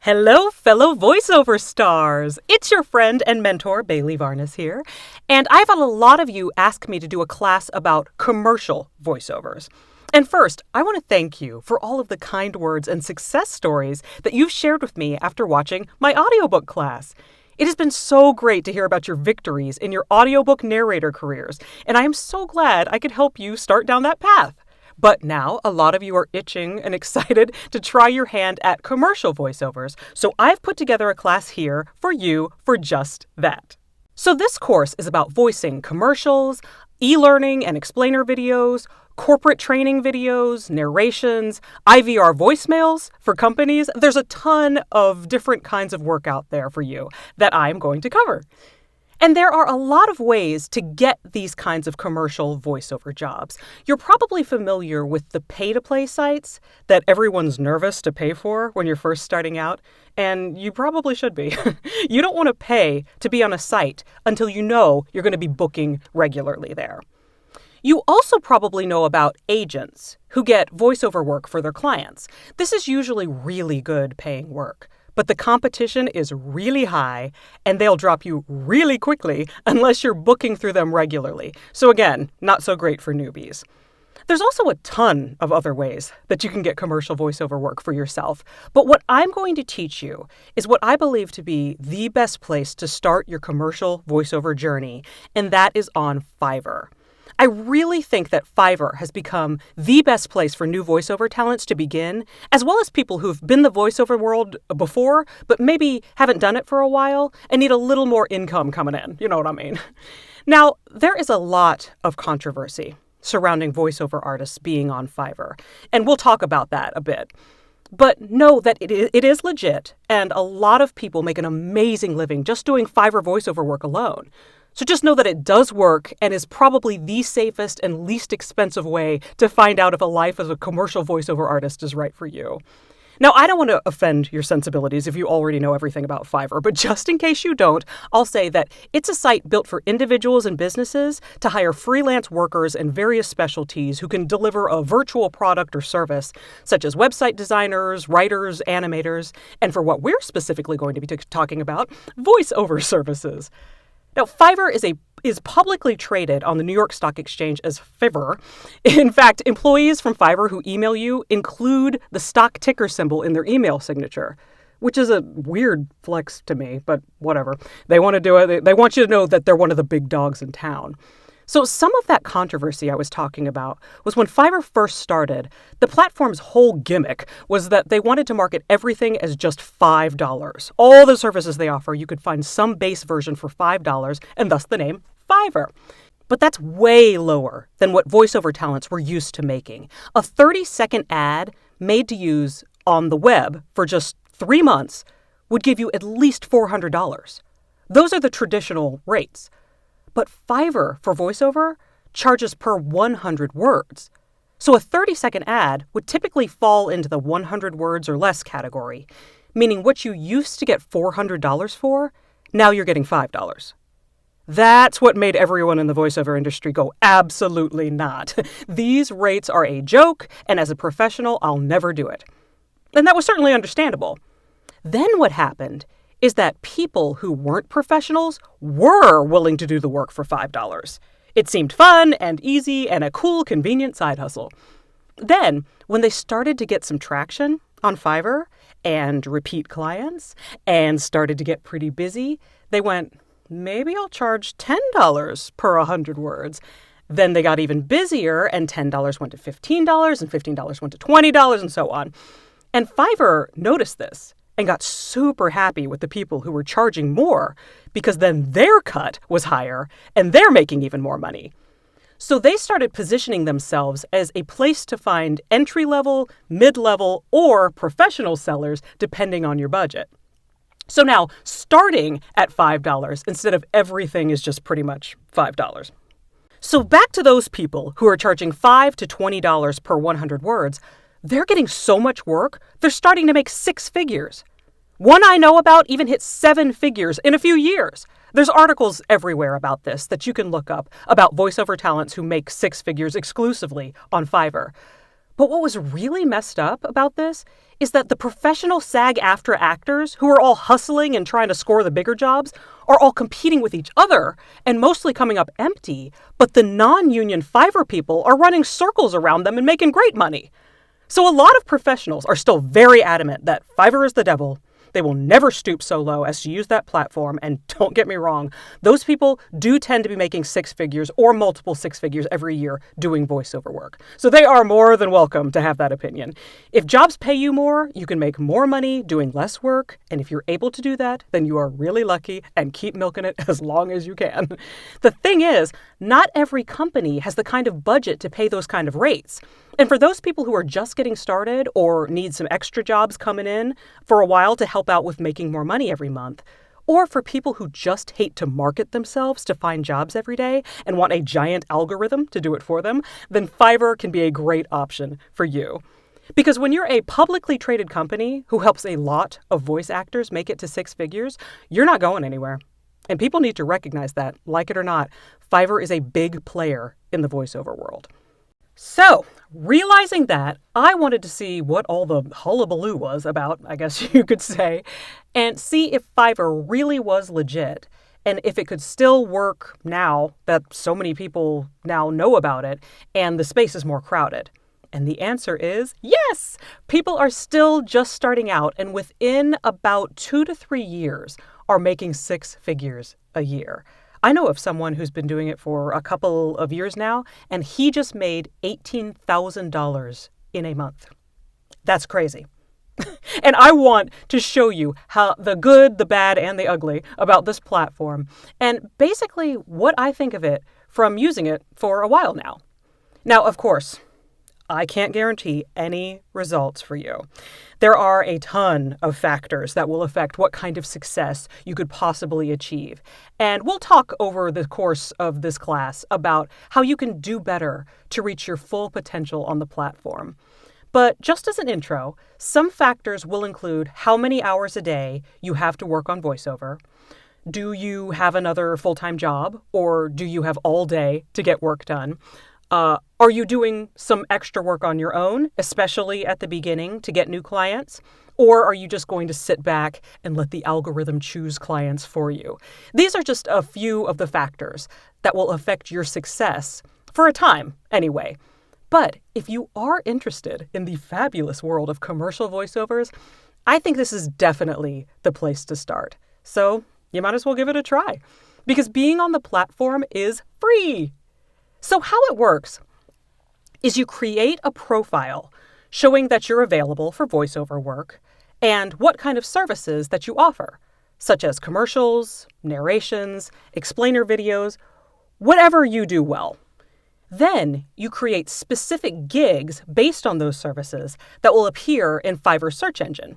Hello, fellow voiceover stars! It's your friend and mentor, Bailey Varnas here, and I've had a lot of you ask me to do a class about commercial voiceovers. And first, I want to thank you for all of the kind words and success stories that you've shared with me after watching my audiobook class. It has been so great to hear about your victories in your audiobook narrator careers, and I am so glad I could help you start down that path. But now, a lot of you are itching and excited to try your hand at commercial voiceovers, so I've put together a class here for you for just that. So this course is about voicing commercials, e-learning and explainer videos, corporate training videos, narrations, IVR voicemails for companies. There's a ton of different kinds of work out there for you that I'm going to cover. And there are a lot of ways to get these kinds of commercial voiceover jobs. You're probably familiar with the pay-to-play sites that everyone's nervous to pay for when you're first starting out, and you probably should be. You don't want to pay to be on a site until you know you're going to be booking regularly there. You also probably know about agents who get voiceover work for their clients. This is usually really good paying work. But the competition is really high, and they'll drop you really quickly unless you're booking through them regularly. So again, not so great for newbies. There's also a ton of other ways that you can get commercial voiceover work for yourself. But what I'm going to teach you is what I believe to be the best place to start your commercial voiceover journey, and that is on Fiverr. I really think that Fiverr has become the best place for new voiceover talents to begin, as well as people who've been the voiceover world before, but maybe haven't done it for a while and need a little more income coming in. You know what I mean? Now, there is a lot of controversy surrounding voiceover artists being on Fiverr, and we'll talk about that a bit. But know that it is legit, and a lot of people make an amazing living just doing Fiverr voiceover work alone. So just know that it does work and is probably the safest and least expensive way to find out if a life as a commercial voiceover artist is right for you. Now, I don't want to offend your sensibilities if you already know everything about Fiverr, but just in case you don't, I'll say that it's a site built for individuals and businesses to hire freelance workers in various specialties who can deliver a virtual product or service, such as website designers, writers, animators, and for what we're specifically going to be talking about, voiceover services. Now, Fiverr is publicly traded on the New York Stock Exchange as Fiverr. In fact, employees from Fiverr who email you include the stock ticker symbol in their email signature, which is a weird flex to me, but whatever. They want to do it. They want you to know that they're one of the big dogs in town. So some of that controversy I was talking about was when Fiverr first started, the platform's whole gimmick was that they wanted to market everything as just $5. All the services they offer, you could find some base version for $5, and thus the name Fiverr. But that's way lower than what voiceover talents were used to making. A 30-second ad made to use on the web for just 3 months would give you at least $400. Those are the traditional rates. But Fiverr for voiceover charges per 100 words. So a 30-second ad would typically fall into the 100 words or less category, meaning what you used to get $400 for, now you're getting $5. That's what made everyone in the voiceover industry go, absolutely not. These rates are a joke, and as a professional, I'll never do it. And that was certainly understandable. Then what happened is that people who weren't professionals were willing to do the work for $5. It seemed fun and easy and a cool, convenient side hustle. Then, when they started to get some traction on Fiverr and repeat clients and started to get pretty busy, they went, maybe I'll charge $10 per 100 words. Then they got even busier and $10 went to $15 and $15 went to $20 and so on. And Fiverr noticed this and got super happy with the people who were charging more because then their cut was higher and they're making even more money. So they started positioning themselves as a place to find entry-level, mid-level, or professional sellers depending on your budget. So now, starting at $5 instead of everything is just pretty much $5. So back to those people who are charging $5 to $20 per 100 words, they're getting so much work, they're starting to make 6 figures. One I know about even hit 7 figures in a few years. There's articles everywhere about this that you can look up about voiceover talents who make 6 figures exclusively on Fiverr. But what was really messed up about this is that the professional SAG-AFTRA actors who are all hustling and trying to score the bigger jobs are all competing with each other and mostly coming up empty, but the non-union Fiverr people are running circles around them and making great money. So a lot of professionals are still very adamant that Fiverr is the devil. They will never stoop so low as to use that platform, and don't get me wrong, those people do tend to be making six figures or multiple six figures every year doing voiceover work. So they are more than welcome to have that opinion. If jobs pay you more, you can make more money doing less work, and if you're able to do that, then you are really lucky and keep milking it as long as you can. The thing is, not every company has the kind of budget to pay those kind of rates. And for those people who are just getting started or need some extra jobs coming in for a while to help out with making more money every month, or for people who just hate to market themselves to find jobs every day and want a giant algorithm to do it for them, then Fiverr can be a great option for you. Because when you're a publicly traded company who helps a lot of voice actors make it to six figures, you're not going anywhere. And people need to recognize that, like it or not, Fiverr is a big player in the voiceover world. So, realizing that, I wanted to see what all the hullabaloo was about, I guess you could say, and see if Fiverr really was legit, and if it could still work now that so many people now know about it, and the space is more crowded. And the answer is yes! People are still just starting out, and within about 2 to 3 years are making six figures a year. I know of someone who's been doing it for a couple of years now, and he just made $18,000 in a month. That's crazy. And I want to show you how the good, the bad, and the ugly about this platform, and basically what I think of it from using it for a while now. Now, of course, I can't guarantee any results for you. There are a ton of factors that will affect what kind of success you could possibly achieve. And we'll talk over the course of this class about how you can do better to reach your full potential on the platform. But just as an intro, some factors will include how many hours a day you have to work on voiceover. Do you have another full-time job, or do you have all day to get work done? Are you doing some extra work on your own, especially at the beginning, to get new clients? Or are you just going to sit back and let the algorithm choose clients for you? These are just a few of the factors that will affect your success, for a time anyway. But if you are interested in the fabulous world of commercial voiceovers, I think this is definitely the place to start. So you might as well give it a try, because being on the platform is free. So how it works is you create a profile showing that you're available for voiceover work and what kind of services that you offer, such as commercials, narrations, explainer videos, whatever you do well. Then you create specific gigs based on those services that will appear in Fiverr's search engine.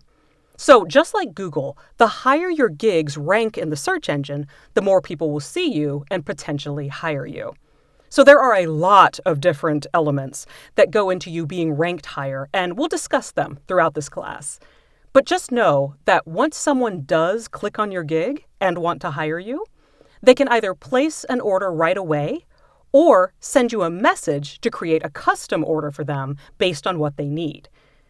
So just like Google, the higher your gigs rank in the search engine, the more people will see you and potentially hire you. So there are a lot of different elements that go into you being ranked higher, and we'll discuss them throughout this class. But just know that once someone does click on your gig and want to hire you, they can either place an order right away or send you a message to create a custom order for them based on what they need.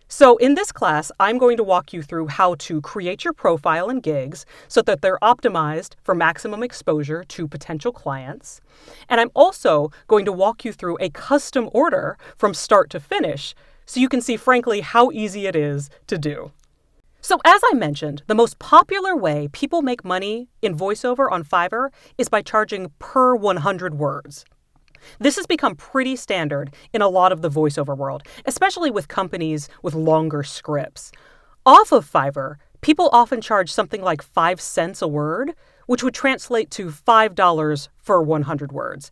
So in this class, I'm going to walk you through how to create your profile and gigs so that they're optimized for maximum exposure to potential clients. And I'm also going to walk you through a custom order from start to finish so you can see, frankly, how easy it is to do. So as I mentioned, the most popular way people make money in voiceover on Fiverr is by charging per 100 words. This has become pretty standard in a lot of the voiceover world, especially with companies with longer scripts. Off of Fiverr, people often charge something like 5 cents a word, which would translate to $5 for 100 words.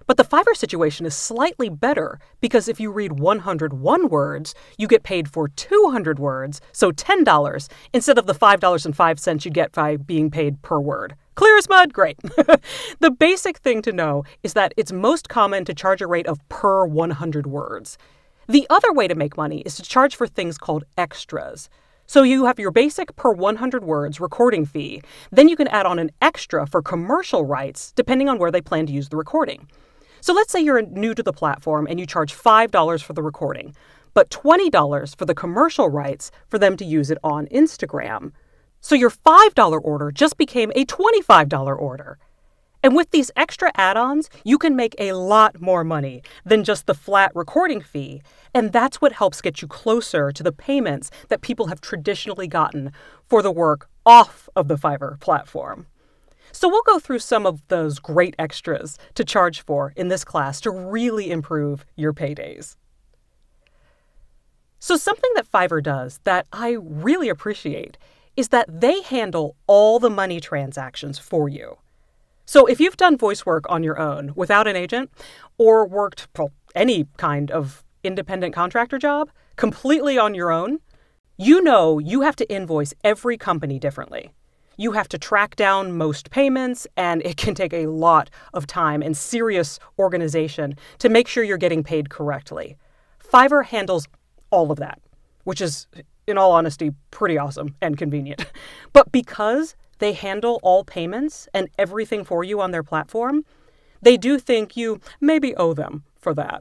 But the Fiverr situation is slightly better because if you read 101 words, you get paid for 200 words, so $10, instead of the $5.05 you get by being paid per word. Clear as mud? Great. The basic thing to know is that it's most common to charge a rate of per 100 words. The other way to make money is to charge for things called extras. So you have your basic per 100 words recording fee, then you can add on an extra for commercial rights depending on where they plan to use the recording. So let's say you're new to the platform and you charge $5 for the recording, but $20 for the commercial rights for them to use it on Instagram. So your $5 order just became a $25 order. And with these extra add-ons, you can make a lot more money than just the flat recording fee. And that's what helps get you closer to the payments that people have traditionally gotten for the work off of the Fiverr platform. So we'll go through some of those great extras to charge for in this class to really improve your paydays. So something that Fiverr does that I really appreciate is that they handle all the money transactions for you. So if you've done voice work on your own without an agent or worked any kind of independent contractor job completely on your own, you know you have to invoice every company differently. You have to track down most payments, and it can take a lot of time and serious organization to make sure you're getting paid correctly. Fiverr handles all of that, which is, in all honesty, pretty awesome and convenient. But because they handle all payments and everything for you on their platform, they do think you maybe owe them for that.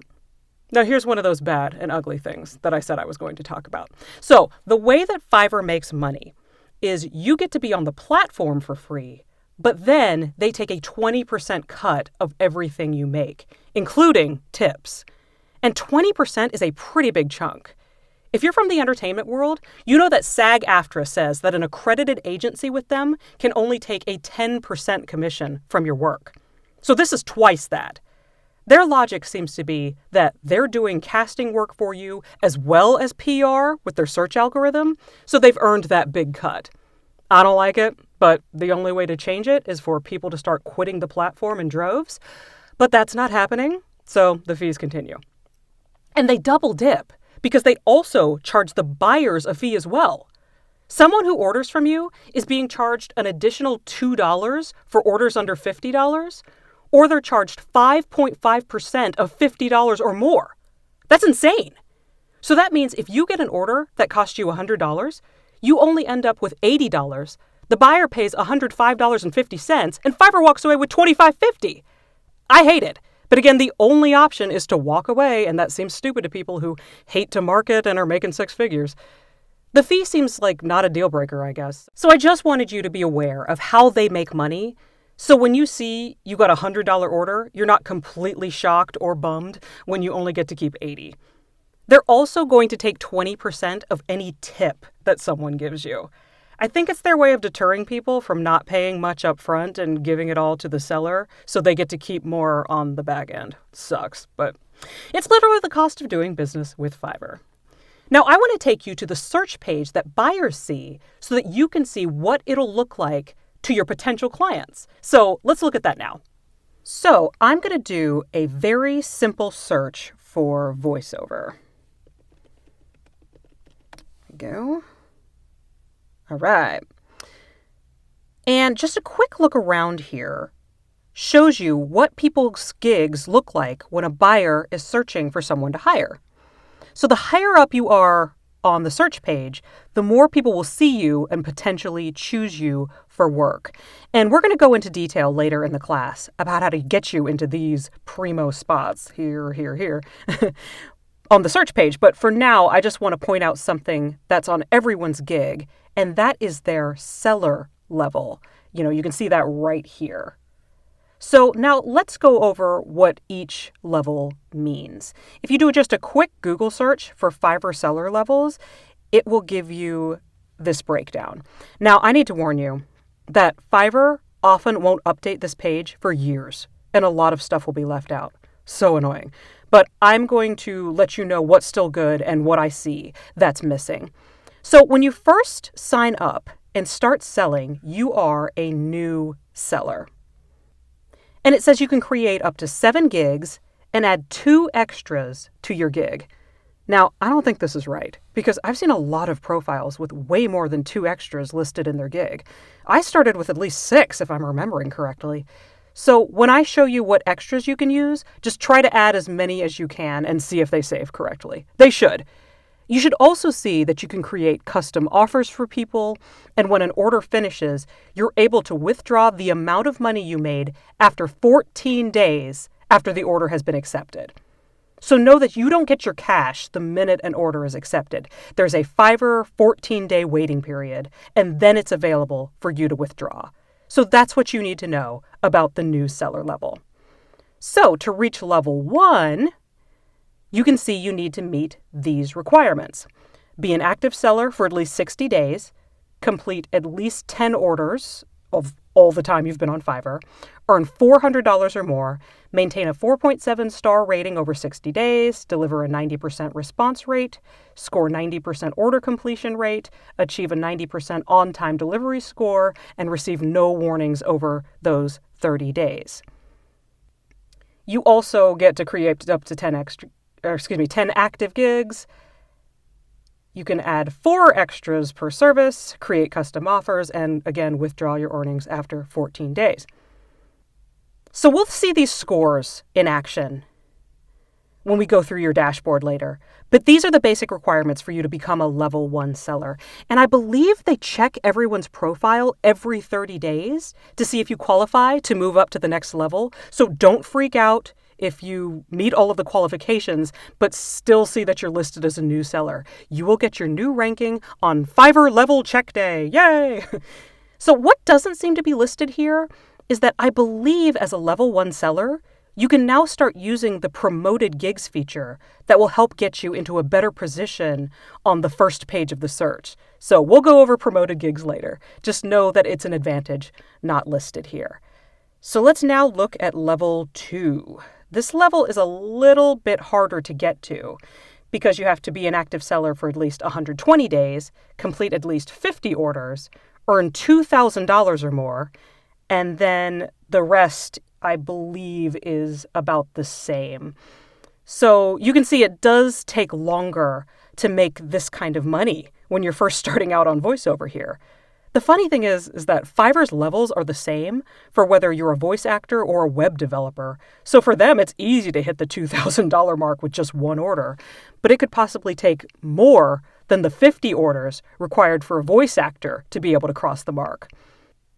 Now, here's one of those bad and ugly things that I said I was going to talk about. So the way that Fiverr makes money is you get to be on the platform for free, but then they take a 20% cut of everything you make, including tips. And 20% is a pretty big chunk. If you're from the entertainment world, you know that SAG-AFTRA says that an accredited agency with them can only take a 10% commission from your work. So this is twice that. Their logic seems to be that they're doing casting work for you as well as PR with their search algorithm, so they've earned that big cut. I don't like it, but the only way to change it is for people to start quitting the platform in droves. But that's not happening, so the fees continue. And they double dip, because they also charge the buyers a fee as well. Someone who orders from you is being charged an additional $2 for orders under $50, or they're charged 5.5% of $50 or more. That's insane. So that means if you get an order that costs you $100, you only end up with $80. The buyer pays $105.50, and Fiverr walks away with $25.50. I hate it. But again, the only option is to walk away, and that seems stupid to people who hate to market and are making six figures. The fee seems like not a deal breaker, I guess. So I just wanted you to be aware of how they make money. So when you see you got a $100 order, you're not completely shocked or bummed when you only get to keep $80. They're also going to take 20% of any tip that someone gives you. I think it's their way of deterring people from not paying much up front and giving it all to the seller, so they get to keep more on the back end. Sucks, but it's literally the cost of doing business with Fiverr. Now, I want to take you to the search page that buyers see so that you can see what it'll look like to your potential clients. So let's look at that now. So I'm going to do a very simple search for voiceover. There we go. All right. And just a quick look around here shows you what people's gigs look like when a buyer is searching for someone to hire. So the higher up you are on the search page, the more people will see you and potentially choose you for work. And we're going to go into detail later in the class about how to get you into these primo spots here, on the search page. But for now, I just want to point out something that's on everyone's gig, and that is their seller level. You can see that right here. So now let's go over what each level means. If you do just a quick Google search for Fiverr seller levels, it will give you this breakdown. Now, I need to warn you that Fiverr often won't update this page for years, and a lot of stuff will be left out. So annoying. But I'm going to let you know what's still good and what I see that's missing. So when you first sign up and start selling, you are a new seller. And it says you can create up to 7 gigs and add 2 extras to your gig. Now, I don't think this is right, because I've seen a lot of profiles with way more than 2 extras listed in their gig. I started with at least 6, if I'm remembering correctly. So when I show you what extras you can use, just try to add as many as you can and see if they save correctly. They should. You should also see that you can create custom offers for people, and when an order finishes, you're able to withdraw the amount of money you made after 14 days after the order has been accepted. So know that you don't get your cash the minute an order is accepted. There's a Fiverr 14-day waiting period, and then it's available for you to withdraw. So that's what you need to know about the new seller level. So to reach level 1, you can see you need to meet these requirements. Be an active seller for at least 60 days, complete at least 10 orders of all the time you've been on Fiverr, earn $400 or more, maintain a 4.7 star rating over 60 days, deliver a 90% response rate, score 90% order completion rate, achieve a 90% on-time delivery score, and receive no warnings over those 30 days. You also get to create up to 10 active gigs. You can add 4 extras per service, create custom offers, and again, withdraw your earnings after 14 days. So we'll see these scores in action when we go through your dashboard later. But these are the basic requirements for you to become a level 1 seller. And I believe they check everyone's profile every 30 days to see if you qualify to move up to the next level. So don't freak out if you meet all of the qualifications, but still see that you're listed as a new seller. You will get your new ranking on Fiverr Level Check Day. Yay! So what doesn't seem to be listed here is that I believe as a level 1 seller, you can now start using the promoted gigs feature that will help get you into a better position on the first page of the search. So we'll go over promoted gigs later. Just know that it's an advantage not listed here. So let's now look at level 2. This level is a little bit harder to get to because you have to be an active seller for at least 120 days, complete at least 50 orders, earn $2,000 or more, and then the rest, I believe, is about the same. So you can see it does take longer to make this kind of money when you're first starting out on voiceover here. The funny thing is that Fiverr's levels are the same for whether you're a voice actor or a web developer. So for them, it's easy to hit the $2,000 mark with just 1 order. But it could possibly take more than the 50 orders required for a voice actor to be able to cross the mark.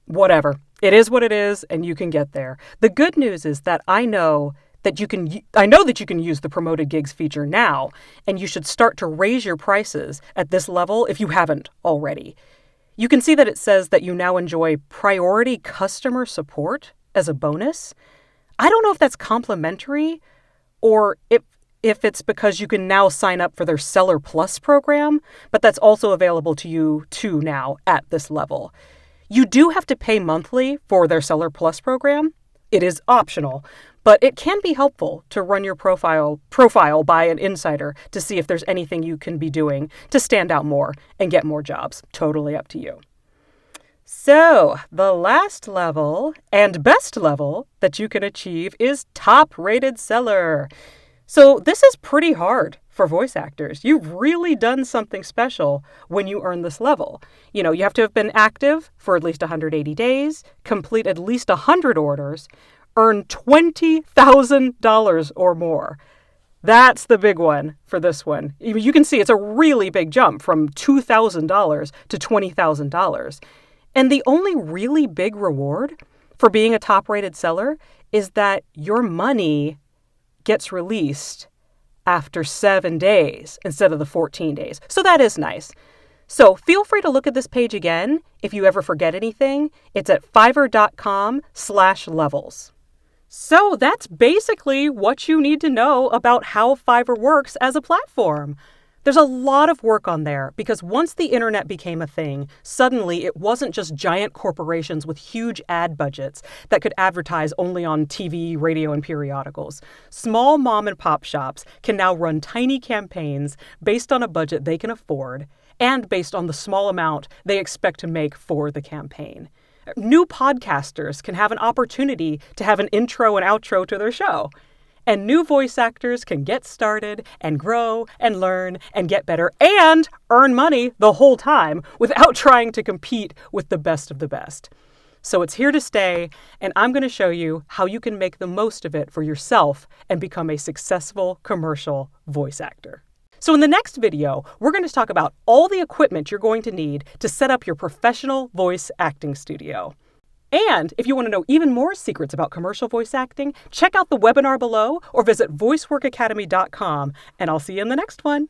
Whatever. It is what it is, and you can get there. The good news is that I know that you can use the promoted gigs feature now, and you should start to raise your prices at this level if you haven't already. You can see that it says that you now enjoy priority customer support as a bonus. I don't know if that's complimentary or if it's because you can now sign up for their Seller Plus program, but that's also available to you too now at this level. You do have to pay monthly for their Seller Plus program. It is optional, but it can be helpful to run your profile by an insider to see if there's anything you can be doing to stand out more and get more jobs. Totally up to you. So the last level and best level that you can achieve is top-rated seller. So this is pretty hard for voice actors. You've really done something special when you earn this level. You have to have been active for at least 180 days, complete at least 100 orders, earn $20,000 or more. That's the big one for this one. You can see it's a really big jump from $2,000 to $20,000. And the only really big reward for being a top-rated seller is that your money gets released after 7 days instead of the 14 days. So that is nice. So feel free to look at this page again if you ever forget anything. It's at fiverr.com/levels. So that's basically what you need to know about how Fiverr works as a platform. There's a lot of work on there because once the internet became a thing, suddenly it wasn't just giant corporations with huge ad budgets that could advertise only on TV, radio, and periodicals. Small mom and pop shops can now run tiny campaigns based on a budget they can afford and based on the small amount they expect to make for the campaign. New podcasters can have an opportunity to have an intro and outro to their show. And new voice actors can get started and grow and learn and get better and earn money the whole time without trying to compete with the best of the best. So it's here to stay, and I'm going to show you how you can make the most of it for yourself and become a successful commercial voice actor. So in the next video, we're going to talk about all the equipment you're going to need to set up your professional voice acting studio. And if you want to know even more secrets about commercial voice acting, check out the webinar below or visit voiceworkacademy.com. And I'll see you in the next one.